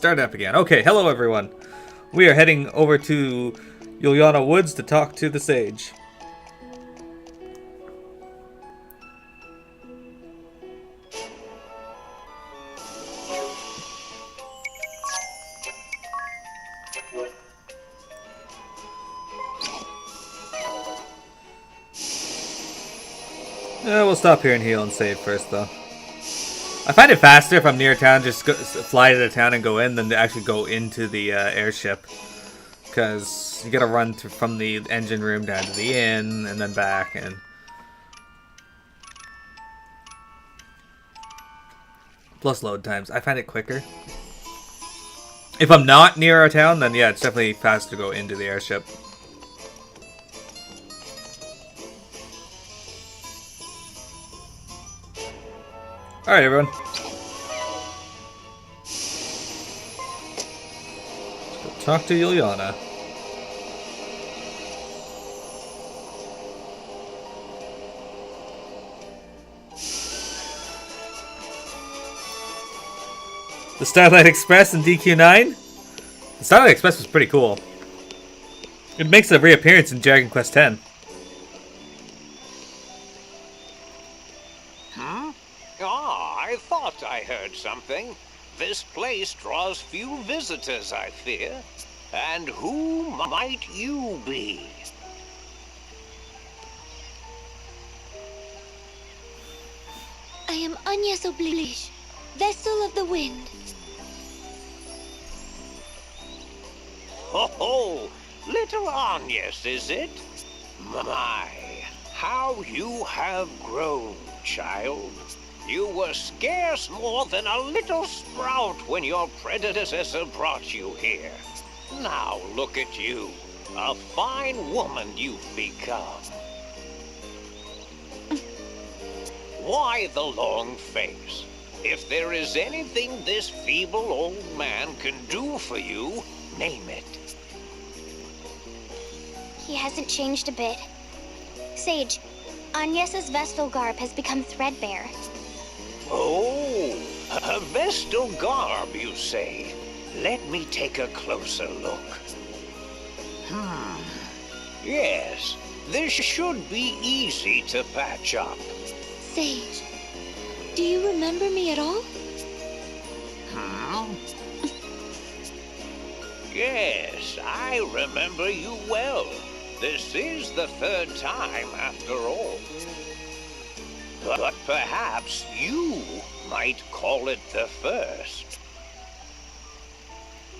Start up again. Okay, hello everyone. We are heading over to Yulyana Woods to talk to the sage. We'll stop here and heal and save first, though. I find it faster if I'm near town, just fly to the town and go in, than to actually go into the airship. Because you gotta run from the engine room down to the inn, and then back, and... Plus load times. I find it quicker. If I'm not near our town, then yeah, it's definitely faster to go into the airship. Alright, everyone. Let's go talk to Yulyana. The Starlight Express and DQ9? The Starlight Express was pretty cool. It makes a reappearance in Dragon Quest X. I thought I heard something. This place draws few visitors, I fear. And who might you be? I am Agnes Oblige, Vessel of the Wind. Ho ho! Little Agnes, is it? My, how you have grown, child. You were scarce more than a little sprout when your predecessor brought you here. Now look at you. A fine woman you've become. Why the long face? If there is anything this feeble old man can do for you, name it. He hasn't changed a bit. Sage, Agnes's Vestal garb has become threadbare. Oh, a Vestal garb, you say? Let me take a closer look. Yes, this should be easy to patch up. Sage, do you remember me at all? Yes, I remember you well. This is the third time, after all. But perhaps you might call it the first.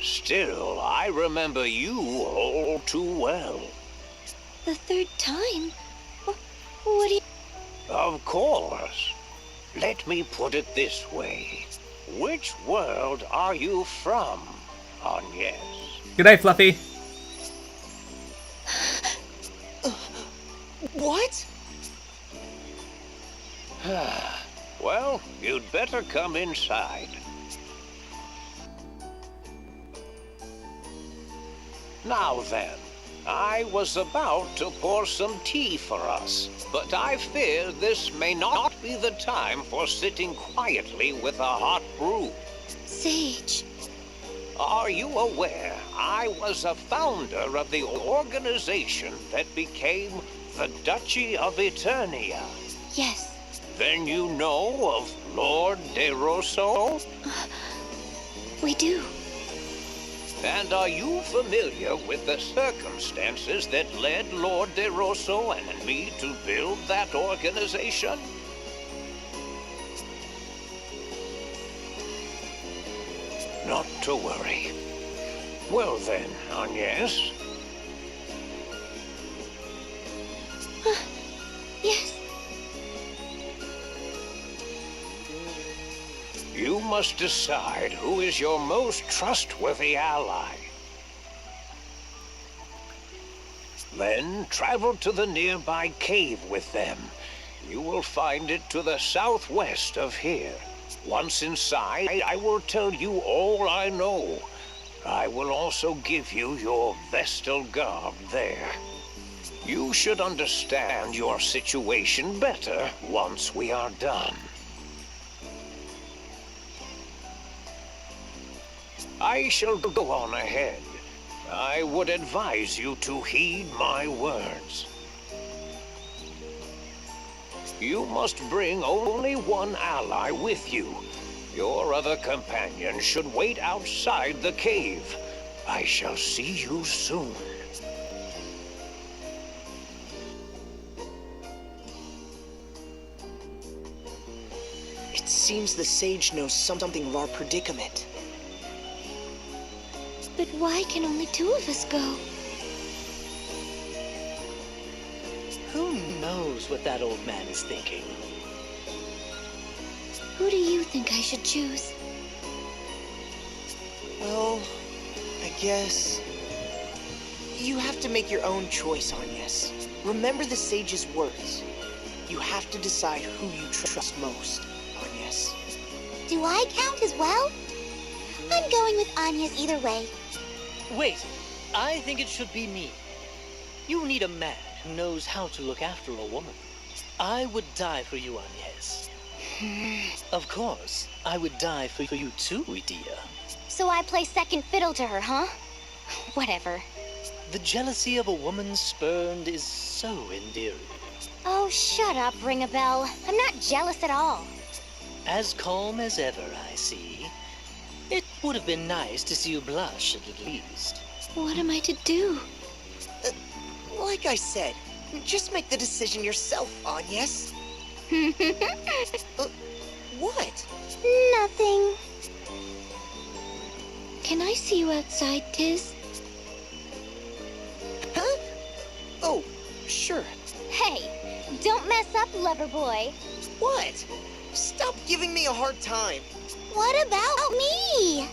Still, I remember you all too well. The third time? What do you... Of course. Let me put it this way. Which world are you from, Agnes? Good night, Fluffy. What? Well, you'd better come inside. Now then, I was about to pour some tea for us, but I fear this may not be the time for sitting quietly with a hot brew. Sage. Are you aware I was a founder of the organization that became the Duchy of Eternia? Yes. Then you know of Lord De Rosso? We do. And are you familiar with the circumstances that led Lord De Rosso and me to build that organization? Not to worry. Well then, Agnes. Yes. You must decide who is your most trustworthy ally. Then travel to the nearby cave with them. You will find it to the southwest of here. Once inside, I will tell you all I know. I will also give you your Vestal garb there. You should understand your situation better once we are done. I shall go on ahead. I would advise you to heed my words. You must bring only one ally with you. Your other companion should wait outside the cave. I shall see you soon. It seems the sage knows something of our predicament. But why can only two of us go? Who knows what that old man is thinking? Who do you think I should choose? Well, I guess... You have to make your own choice, Agnes. Remember the sage's words. You have to decide who you trust most, Agnes. Do I count as well? I'm going with Anya's either way. Wait, I think it should be me. You need a man who knows how to look after a woman. I would die for you, Agnes. Of course, I would die for you too, dear. So I play second fiddle to her, huh? Whatever. The jealousy of a woman spurned is so endearing. Oh, shut up, Ring a Bell. I'm not jealous at all. As calm as ever, I see. It would have been nice to see you blush at least. What am I to do? Like I said, just make the decision yourself, Agnes. What? Nothing. Can I see you outside, Tiz? Huh? Oh, sure. Hey, don't mess up, lover boy. What? Stop giving me a hard time. What about me?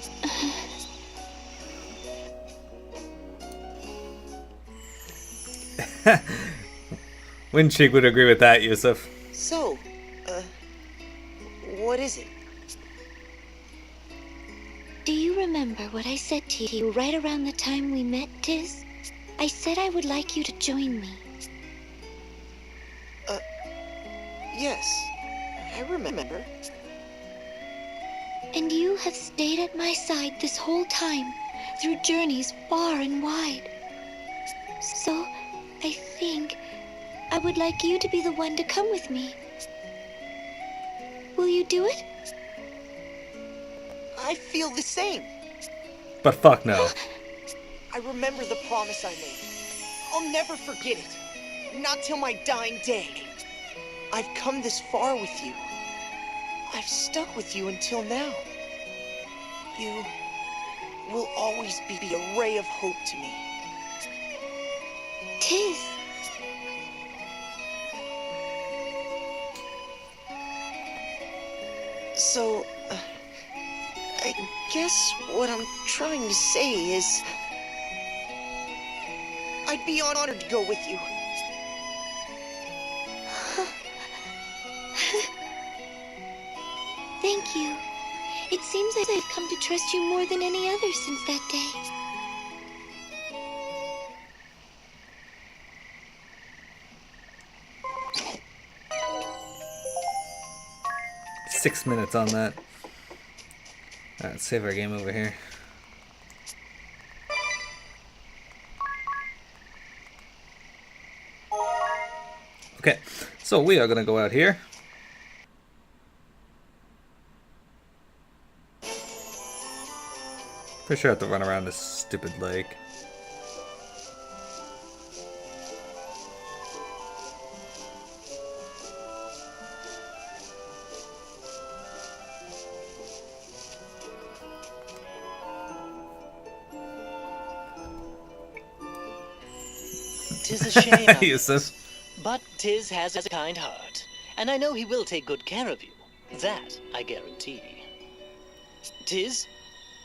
Windcheek would agree with that, Yusuf. So, what is it? Do you remember what I said to you right around the time we met, Tiz? I said I would like you to join me. Yes. I remember. And you have stayed at my side this whole time, through journeys far and wide. So, I think I would like you to be the one to come with me. Will you do it? I feel the same. But fuck no. I remember the promise I made. I'll never forget it. Not till my dying day. I've come this far with you. I've stuck with you until now. You will always be a ray of hope to me. Tiz. So, I guess what I'm trying to say is... I'd be honored to go with you. Thank you. It seems as I've come to trust you more than any other since that day. 6 minutes on that. Alright, let's save our game over here. Okay, so we are gonna go out here. Pretty sure I have to run around this stupid lake. Tis a shame, Yusuf. but Tiz has a kind heart, and I know he will take good care of you. That I guarantee. Tiz,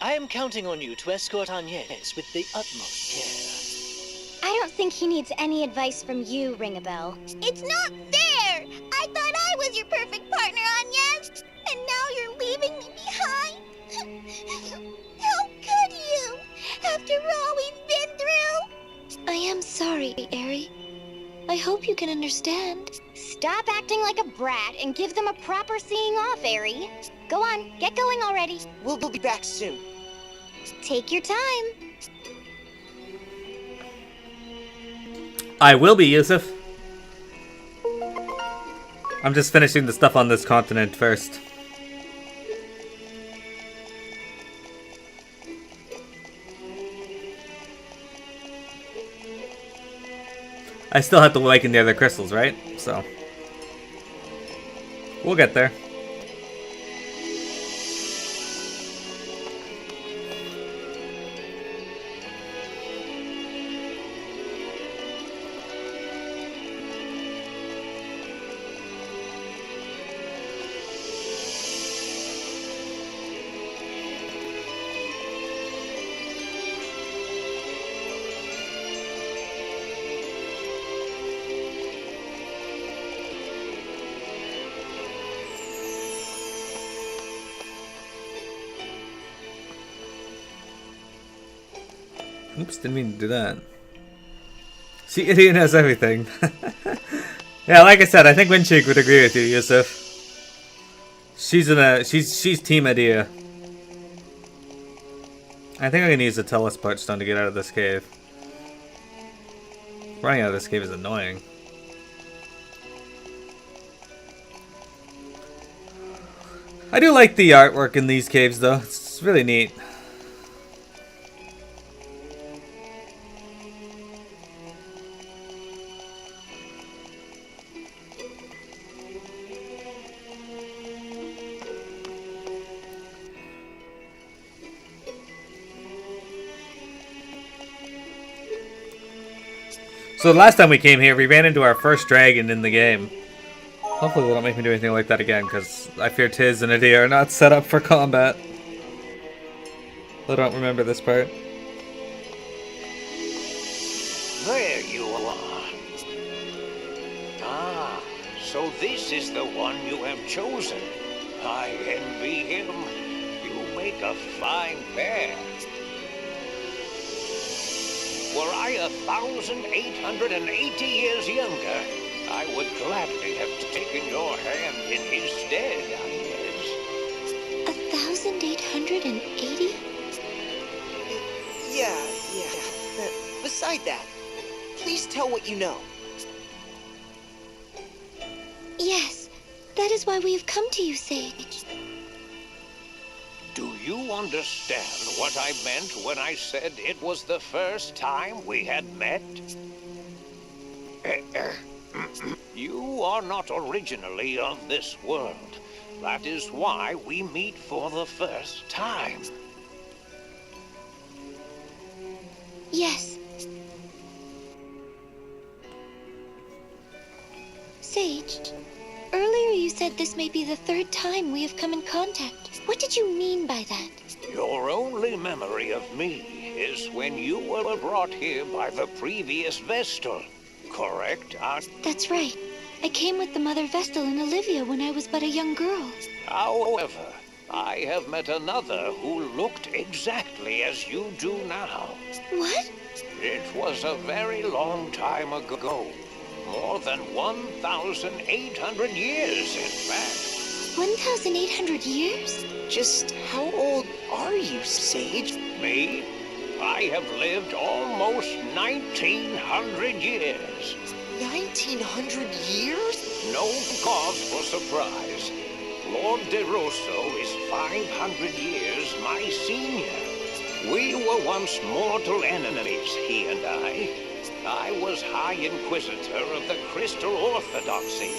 I am counting on you to escort Agnes with the utmost care. I don't think he needs any advice from you, Ring-a-Bell. It's not fair! I thought I was your perfect partner, Agnes! And now you're leaving me behind? How could you? After all we've been through? I am sorry, Eri. I hope you can understand. Stop acting like a brat and give them a proper seeing off, Eri. Go on, get going already. We'll be back soon. Take your time. I will be, Yusuf. I'm just finishing the stuff on this continent first. I still have to awaken the other crystals, right? So we'll get there. Oops, didn't mean to do that. See, Idiot knows everything. Yeah, like I said, I think Wincheek would agree with you, Yusuf. She's Team Idea. I think I'm gonna use the teleport stone to get out of this cave. Running out of this cave is annoying. I do like the artwork in these caves, though. It's really neat. So the last time we came here, we ran into our first dragon in the game. Hopefully they don't make me do anything like that again, because I fear Tiz and Adia are not set up for combat. I don't remember this part. There you are. Ah, so this is the one you have chosen. I envy him. You make a fine pair. Were I 1,880 years younger, I would gladly have taken your hand in his stead, Agnes. 1,880? Yeah. Beside that, please tell what you know. Yes, that is why we have come to you, Sage. Do you understand what I meant when I said it was the first time we had met? You are not originally of this world. That is why we meet for the first time. Yes. Sage, earlier you said this may be the third time we have come in contact. What did you mean by that? Your only memory of me is when you were brought here by the previous Vestal, correct, Aunt? That's right. I came with the Mother Vestal and Olivia when I was but a young girl. However, I have met another who looked exactly as you do now. What? It was a very long time ago. More than 1,800 years, in fact. 1,800 years? Just how old are you, Sage? Me? I have lived almost 1,900 years. 1,900 years? No cause for surprise. Lord DeRosso is 500 years my senior. We were once mortal enemies, he and I. I was High Inquisitor of the Crystal Orthodoxy.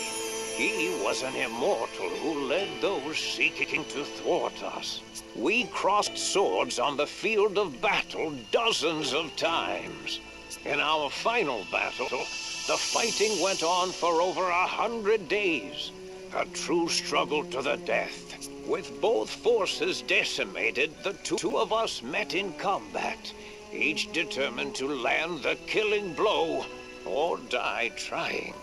He was an immortal who led those seeking to thwart us. We crossed swords on the field of battle dozens of times. In our final battle, the fighting went on for over 100 days. A true struggle to the death. With both forces decimated, the two of us met in combat, each determined to land the killing blow or die trying.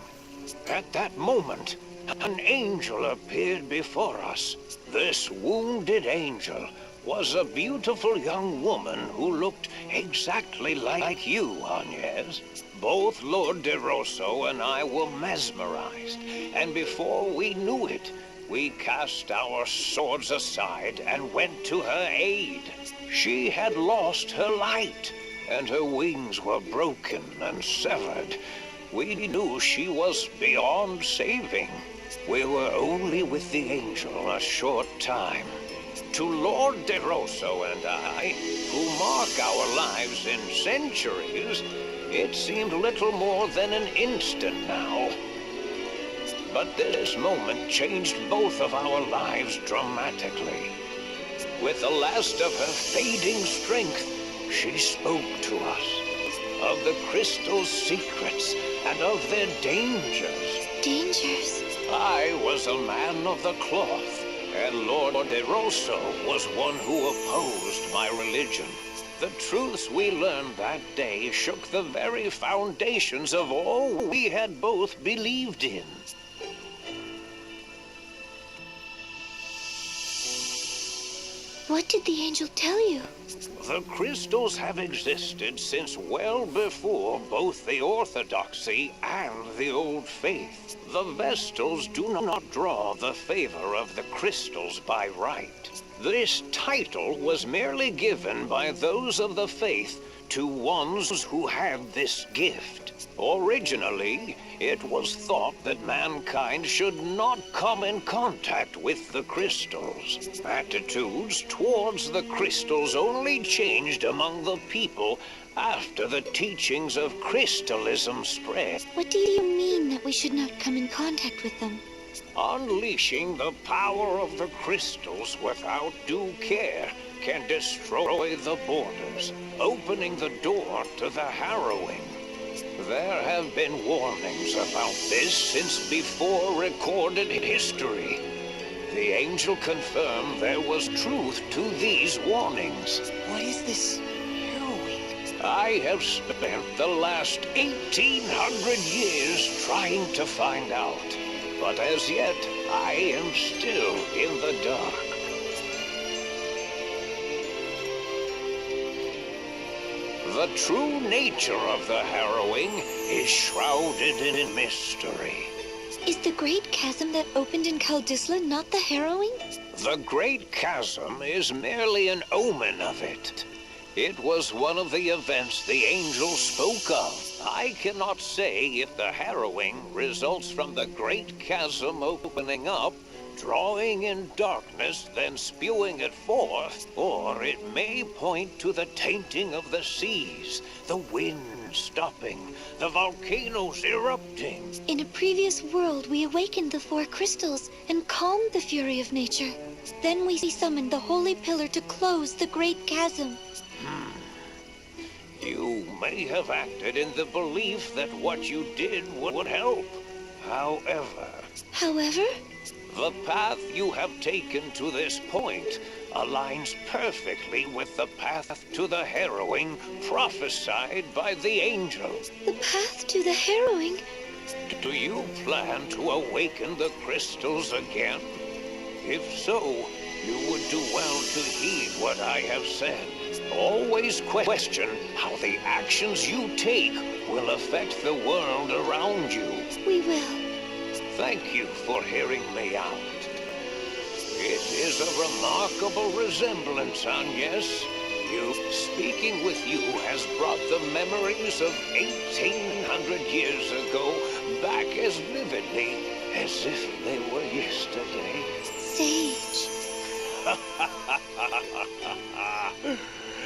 At that moment, an angel appeared before us. This wounded angel was a beautiful young woman who looked exactly like you, Agnes. Both Lord DeRosso and I were mesmerized, and before we knew it, we cast our swords aside and went to her aid. She had lost her light, and her wings were broken and severed. We knew she was beyond saving. We were only with the angel a short time. To Lord De Rosso and I, who mark our lives in centuries, it seemed little more than an instant now. But this moment changed both of our lives dramatically. With the last of her fading strength, she spoke to us of the crystal's secrets and of their dangers. Dangers? I was a man of the cloth, and Lord De Rosso was one who opposed my religion. The truths we learned that day shook the very foundations of all we had both believed in. What did the angel tell you? The crystals have existed since well before both the Orthodoxy and the Old Faith. The Vestals do not draw the favor of the crystals by right. This title was merely given by those of the faith to ones who had this gift. Originally, it was thought that mankind should not come in contact with the crystals. Attitudes towards the crystals only changed among the people after the teachings of crystalism spread. What do you mean that we should not come in contact with them? Unleashing the power of the crystals without due care can destroy the borders, opening the door to the harrowing. There have been warnings about this since before recorded history. The angel confirmed there was truth to these warnings. What is this harrowing? I have spent the last 1,800 years trying to find out. But as yet, I am still in the dark. The true nature of the harrowing is shrouded in mystery. Is the great chasm that opened in Kaldisla not the harrowing? The Great Chasm is merely an omen of it. It was one of the events the angel spoke of. I cannot say if the harrowing results from the Great Chasm opening up, drawing in darkness, then spewing it forth, or it may point to the tainting of the seas, the wind stopping, the volcanoes erupting. In a previous world, we awakened the four crystals and calmed the fury of nature. Then we summoned the holy pillar to close the great chasm. You may have acted in the belief that what you did would help. However? The path you have taken to this point aligns perfectly with the path to the harrowing prophesied by the angel. The path to the harrowing? Do you plan to awaken the crystals again? If so, you would do well to heed what I have said. Always question how the actions you take will affect the world around you. We will. Thank you for hearing me out. It is a remarkable resemblance, Agnes. Speaking with you has brought the memories of 1,800 years ago back as vividly as if they were yesterday. Sage.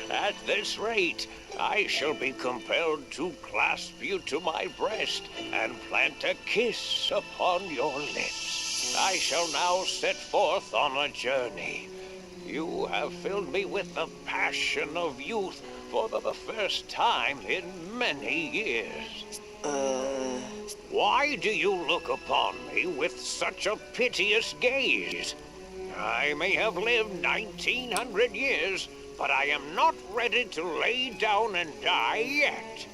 At this rate, I shall be compelled to clasp you to my breast and plant a kiss upon your lips. I shall now set forth on a journey. You have filled me with the passion of youth for the first time in many years. Why do you look upon me with such a piteous gaze? I may have lived 1,900 years, but I am not ready to lay down and die yet.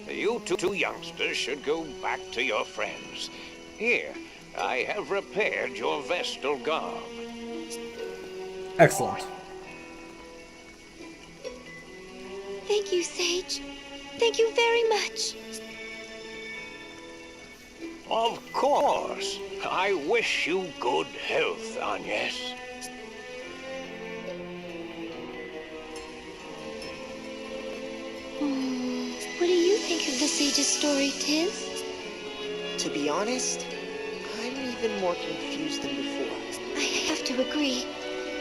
You two youngsters should go back to your friends. Here, I have repaired your Vestal garb. Excellent. Thank you, Sage. Thank you very much. Of course. I wish you good health, Agnes. What do you think of the sage's story, Tiz? To be honest, I'm even more confused than before. I have to agree.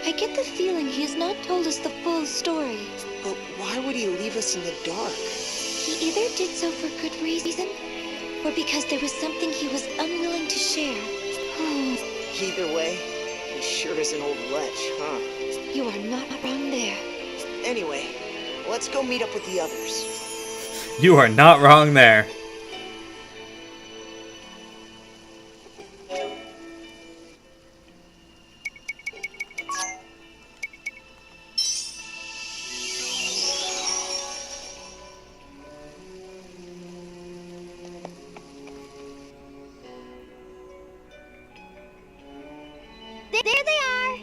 I get the feeling he has not told us the full story. But why would he leave us in the dark? He either did so for good reason, or because there was something he was unwilling to share. Either way, he sure is an old lech, huh? You are not wrong there. Anyway, let's go meet up with the others. You are not wrong there. There they are!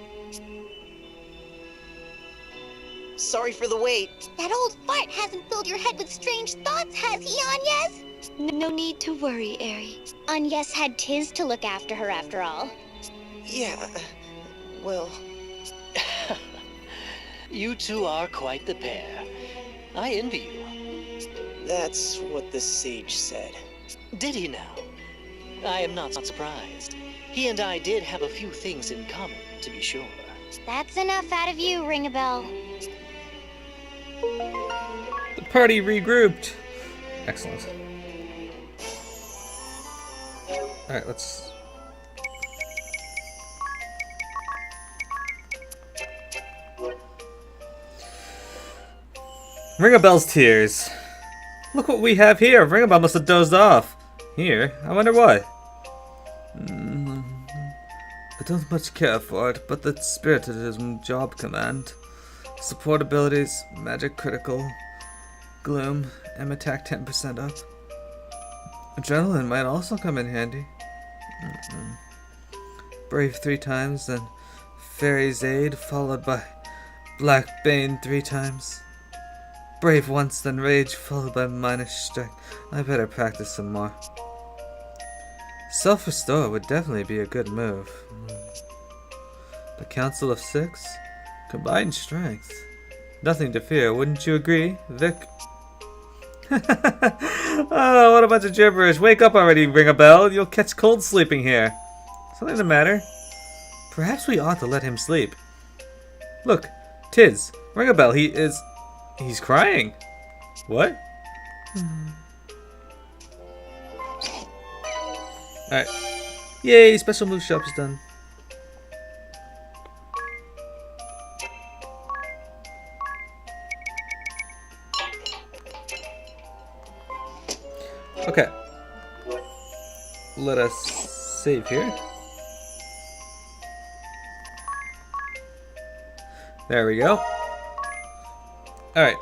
Sorry for the wait. That old fart hasn't filled your head with strange thoughts, has he, Agnes? No need to worry, Eri. Agnes had Tiz to look after her after all. Yeah, well... You two are quite the pair. I envy you. That's what the sage said. Did he now? I am not surprised. He and I did have a few things in common, to be sure. That's enough out of you, Ring-a-Bell. The party regrouped. Excellent. Alright, let's... Ring-a-Bell's tears. Look what we have here. Ring-a-Bell must have dozed off. Here? I wonder why. I don't much care for it, but the spirit is job command. Support abilities, magic critical, gloom, and attack 10% up. Adrenaline might also come in handy. Brave 3 times, then Fairy's Aid, followed by Black Bane 3 times. Brave once, then Rage, followed by Minus Strength. I better practice some more. Self-restore would definitely be a good move. The Council of 6? Combined strength. Nothing to fear, wouldn't you agree, Vic? Oh, what a bunch of gibberish. Wake up already, Ring-a-Bell. You'll catch cold sleeping here. Something the matter? Perhaps we ought to let him sleep. Look, Tiz, Ring-a-Bell, he's crying. What? Alright. Yay, special move shop is done. Okay. Let us save here. There we go. Alright.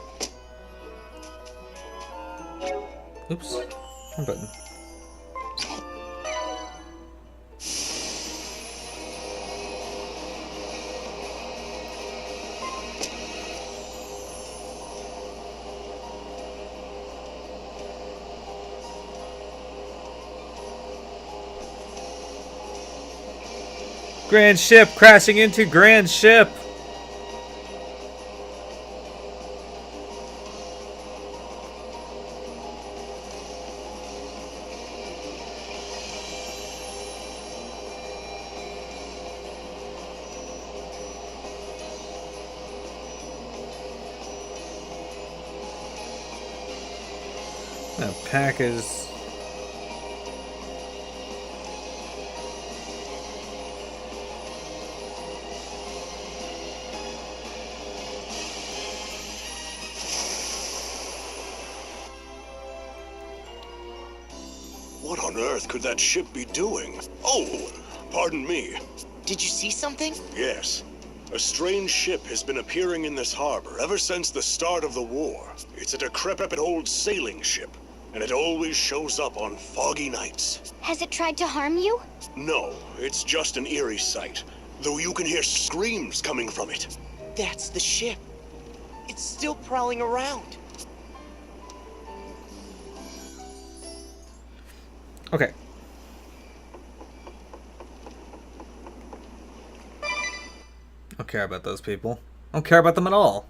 Oops. Wrong button. Grand ship crashing into grand ship. That pack is... What on earth could that ship be doing? Oh, pardon me. Did you see something? Yes. A strange ship has been appearing in this harbor ever since the start of the war. It's a decrepit old sailing ship, and it always shows up on foggy nights. Has it tried to harm you? No, it's just an eerie sight, though you can hear screams coming from it. That's the ship. It's still prowling around. Okay. I don't care about those people. I don't care about them at all.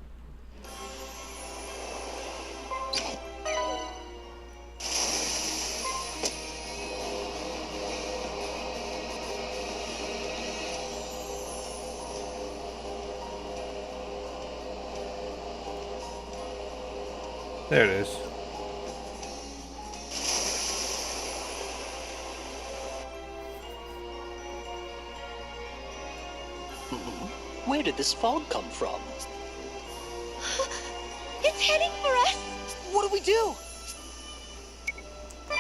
There it is. Where did this fog come from? It's heading for us! What do we do?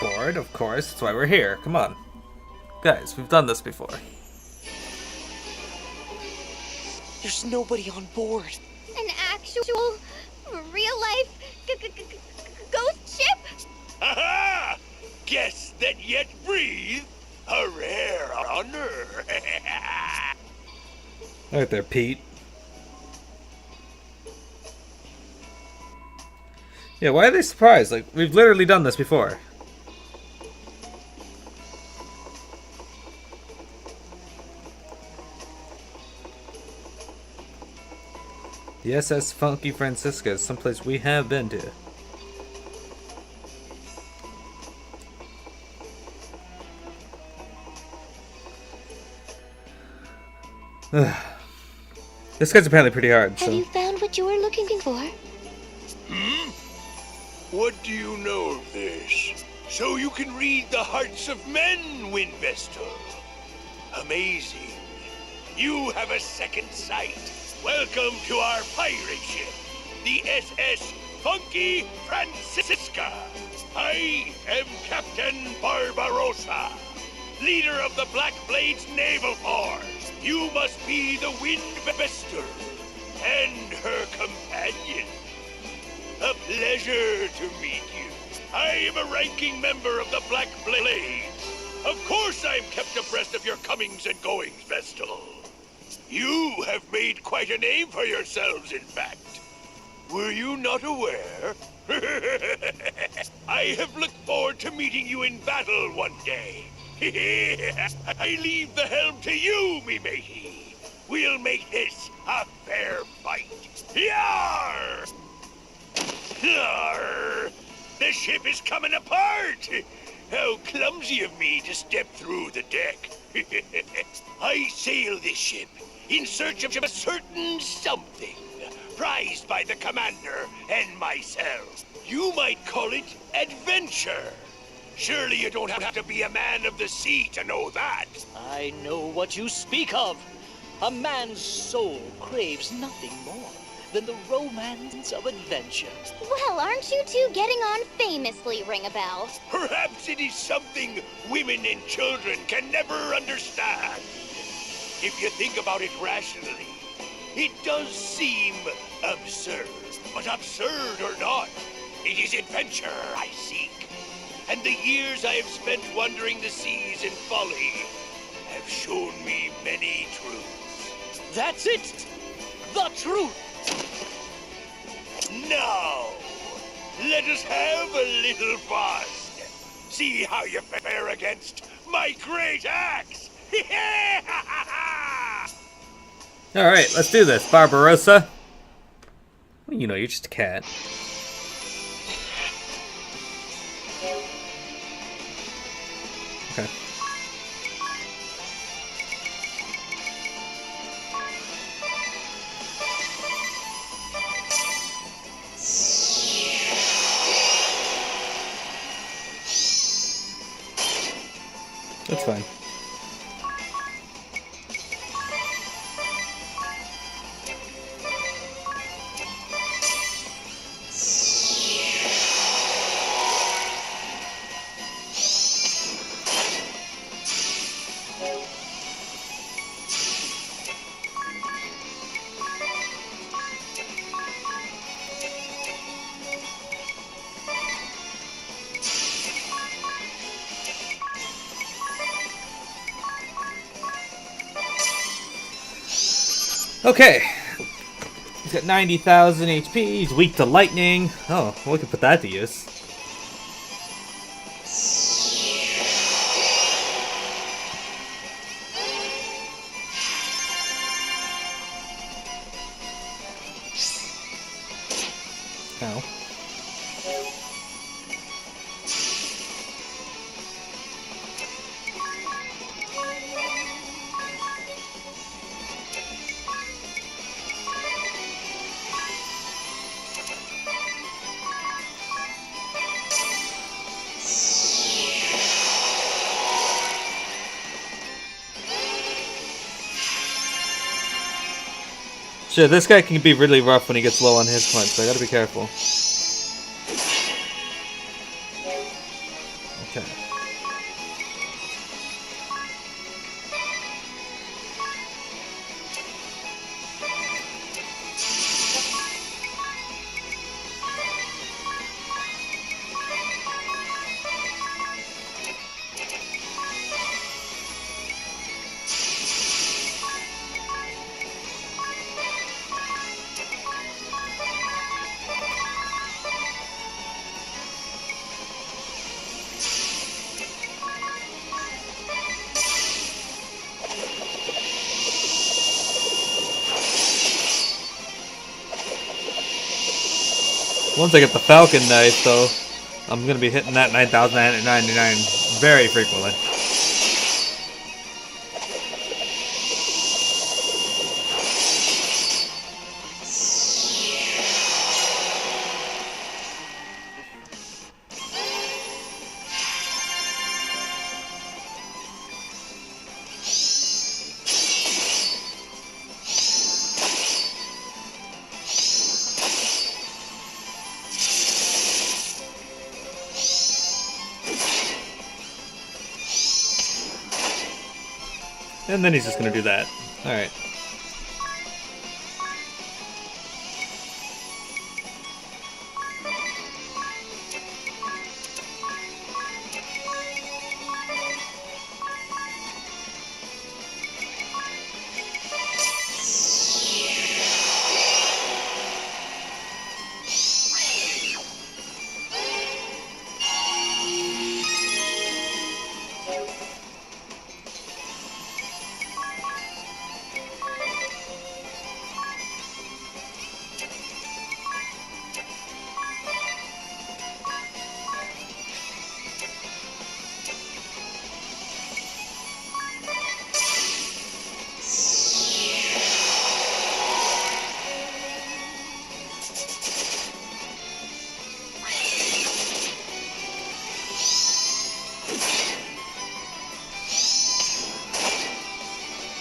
Bored, of course. That's why we're here. Come on. Guys, we've done this before. There's nobody on board. An actual, real-life ghost ship? Aha! Guests that yet breathe, a rare honor. Right there, Pete. Yeah, why are they surprised? Like, we've literally done this before. The SS Funky Francisca is someplace we have been to. This guy's apparently pretty hard, Have you so... found what you were looking for? What do you know of this? So you can read the hearts of men, Windvestal. Amazing. You have a second sight. Welcome to our pirate ship, the SS Funky Francisca. I am Captain Barbarossa, leader of the Black Blades Naval Force. You must be the Windvestal and her companion. A pleasure to meet you. I am a ranking member of the Black Blades. Of course I'm kept abreast of your comings and goings, Vestal. You have made quite a name for yourselves, in fact. Were you not aware? I have looked forward to meeting you in battle one day. I leave the helm to you, me matey. We'll make this a fair fight. Yar! Yar! The ship is coming apart! How clumsy of me to step through the deck. I sail this ship in search of a certain something, prized by the commander and myself. You might call it adventure. Surely you don't have to be a man of the sea to know that. I know what you speak of. A man's soul craves nothing more than the romance of adventure. Well, aren't you two getting on famously, Ring a Bell? Perhaps it is something women and children can never understand. If you think about it rationally, it does seem absurd. But absurd or not, it is adventure I seek. And the years I have spent wandering the seas in folly have shown me many truths. That's it! The truth! Now, let us have a little fun. See how you fare against my great axe. Alright, let's do this, Barbarossa. Well, you know, you're just a cat. Okay. That's fine. Okay. He's got 90,000 HP. He's weak to lightning. Oh, well, we can put that to use. Sure, this guy can be really rough when he gets low on his points, so I gotta be careful. Okay. Once I get the Falcon Knife, though, I'm gonna be hitting that 9,999 very frequently. And then he's just gonna do that. Alright.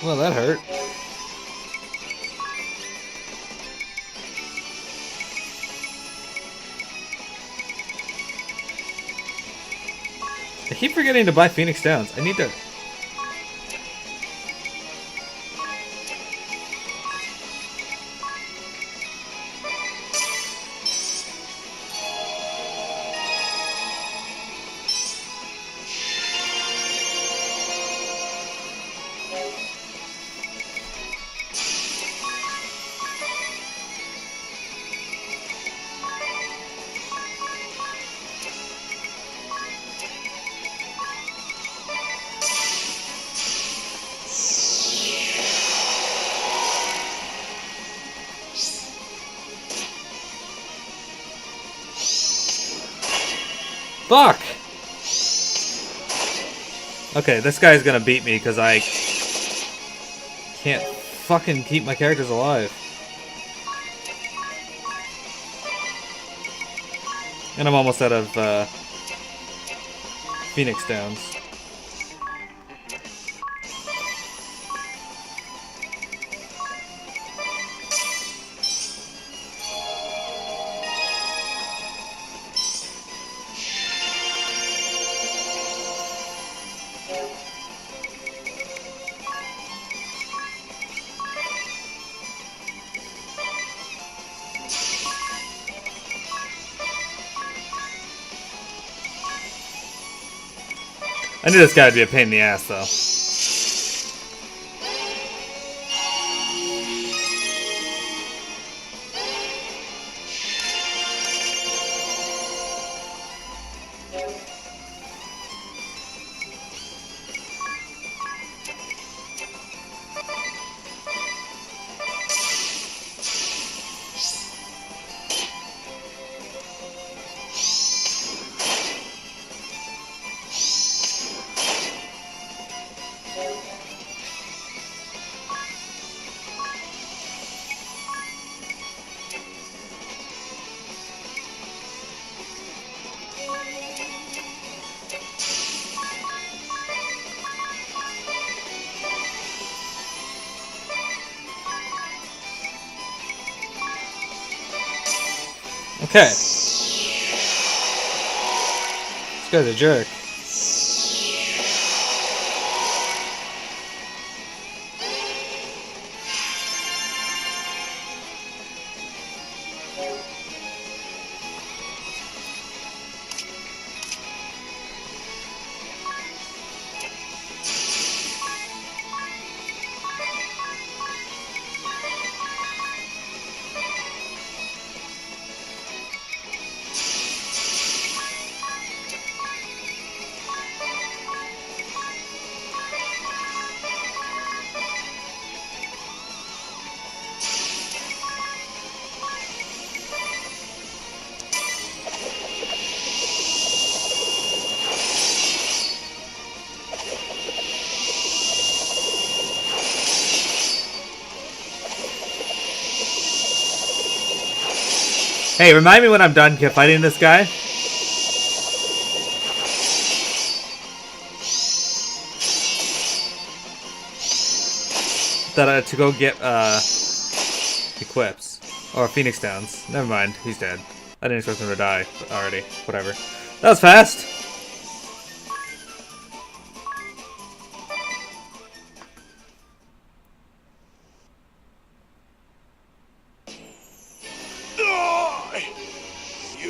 Well, that hurt. I keep forgetting to buy Phoenix Downs. I need to... Fuck! Okay, this guy's gonna beat me because I can't fucking keep my characters alive. And I'm almost out of Phoenix Downs. I knew this guy would be a pain in the ass, though. Okay. This guy's a jerk. Hey, remind me when I'm done fighting this guy. That to go get equips or Phoenix Downs. Never mind, he's dead. I didn't expect him to die already. Whatever. That was fast.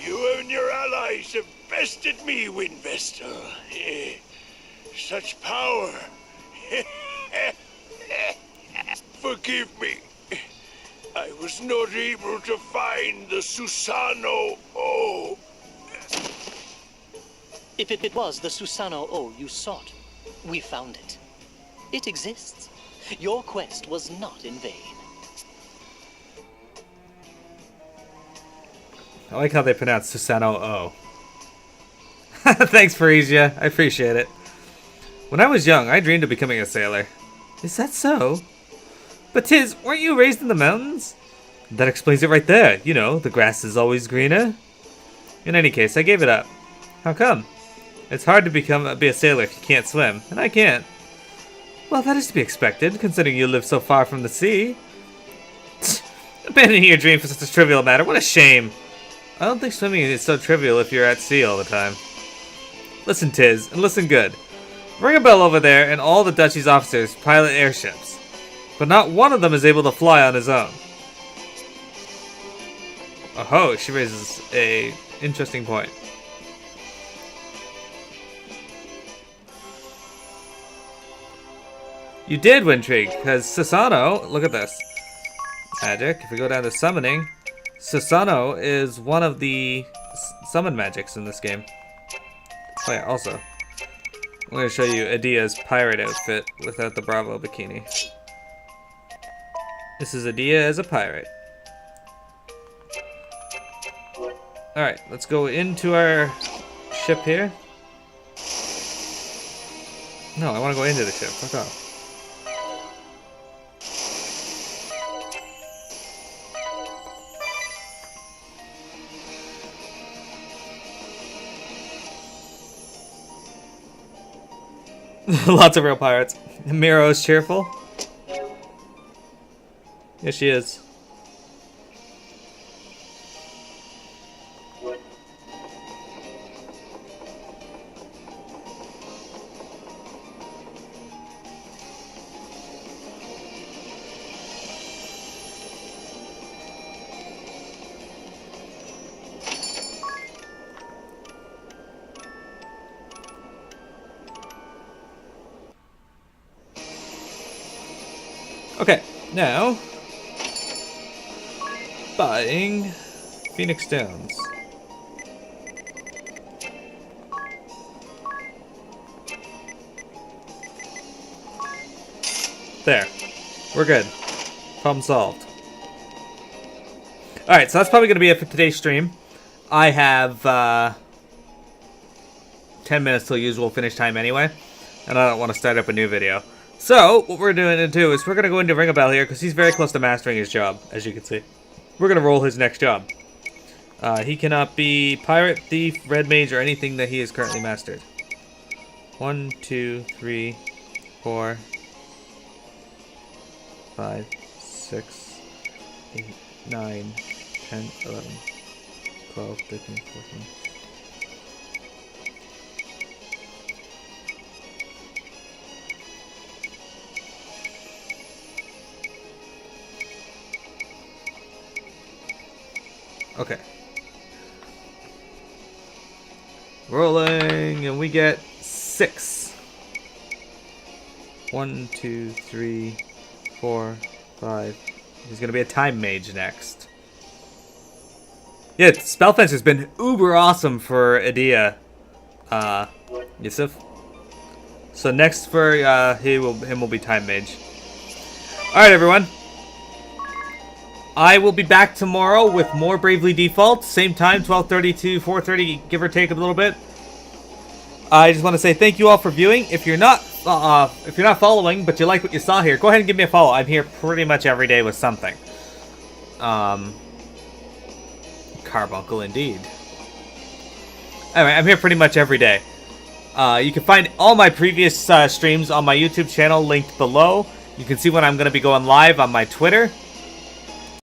You and your allies have bested me, Windvestal. Such power. Forgive me. I was not able to find the Susano O. If it was the Susano O you sought, we found it. It exists. Your quest was not in vain. I like how they pronounce Susano O. Thanks, Parisia. I appreciate it. When I was young, I dreamed of becoming a sailor. Is that so? But Tiz, weren't you raised in the mountains? That explains it right there. You know, the grass is always greener. In any case, I gave it up. How come? It's hard to be a sailor if you can't swim, and I can't. Well, that is to be expected, considering you live so far from the sea. Abandoning your dream for such a trivial matter, what a shame. I don't think swimming is so trivial if you're at sea all the time. Listen, Tiz, and listen good. Ring a bell over there, and all the Duchy's officers pilot airships. But not one of them is able to fly on his own. Oh, she raises a interesting point. You did win Trig, because Susano, look at this. Magic, if we go down to summoning, Susano is one of the summon magics in this game. Oh yeah, also, I'm going to show you Adia's pirate outfit without the Bravo bikini. This is Adia as a pirate. Alright, let's go into our ship here. No, I want to go into the ship. Fuck off. Lots of real pirates. Miro is cheerful. Yes, she is. Okay, now buying Phoenix Downs. There. We're good. Problem solved. Alright, so that's probably going to be it for today's stream. I have 10 minutes till usual finish time anyway, and I don't want to start up a new video. So, what we're doing to do is we're going to go into Ring a Bell here, because he's very close to mastering his job, as you can see. We're going to roll his next job. He cannot be Pirate, Thief, Red Mage, or anything that he has currently mastered. 1, 2, 3, 4, 5, 6, 8, 9, 10, 11, 12, 13, 14. Okay. Rolling, and we get 6. 1, 2, 3, 4, 5. He's gonna be a time mage next. Yeah, Spellfence has been uber awesome for Idea. Yusuf. So next for him will be time mage. Alright everyone. I will be back tomorrow with more Bravely Default. Same time, 12:30 to 4:30, give or take a little bit. I just want to say thank you all for viewing. If you're not following, but you like what you saw here, go ahead and give me a follow. I'm here pretty much every day with something. Carbuncle indeed. Anyway, I'm here pretty much every day. You can find all my previous streams on my YouTube channel linked below. You can see when I'm going to be going live on my Twitter.